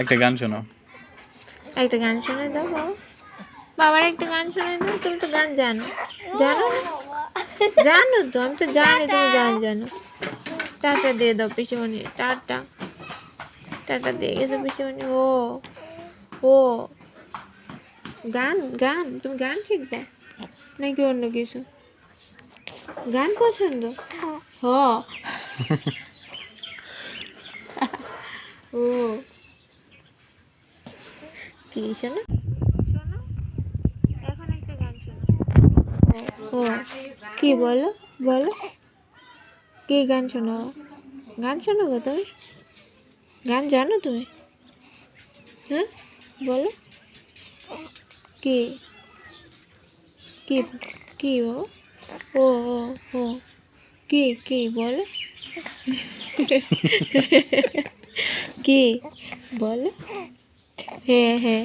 একটা গান শোনো। একটা গান শোনাই দাও বাবা। বাবার একটা গান শোনাই দাও। তুমি তো গান জানো, জানো না? জানো তো, আমি তো জানি তুমি গান জানো। টাটা দিয়ে দাও পিসিমণি, টাটা। টাটা দিয়ে গেছো পিসিমণি। ও ও গান গান তুমি গান শিখবে নাকি অন্য কিছু? গান পছন্দ? হ। ও কি শোনো, শোনো এখন একটা গান শোনো। ও কি বলো, বলো কি গান শোনো? গান শোনাবো তুমি? গান জানো তুমি? হ্যাঁ বলো কি কি কি বাবা? ও ও ও কি কি বলো? কি বলো? হ্যাঁ হ্যাঁ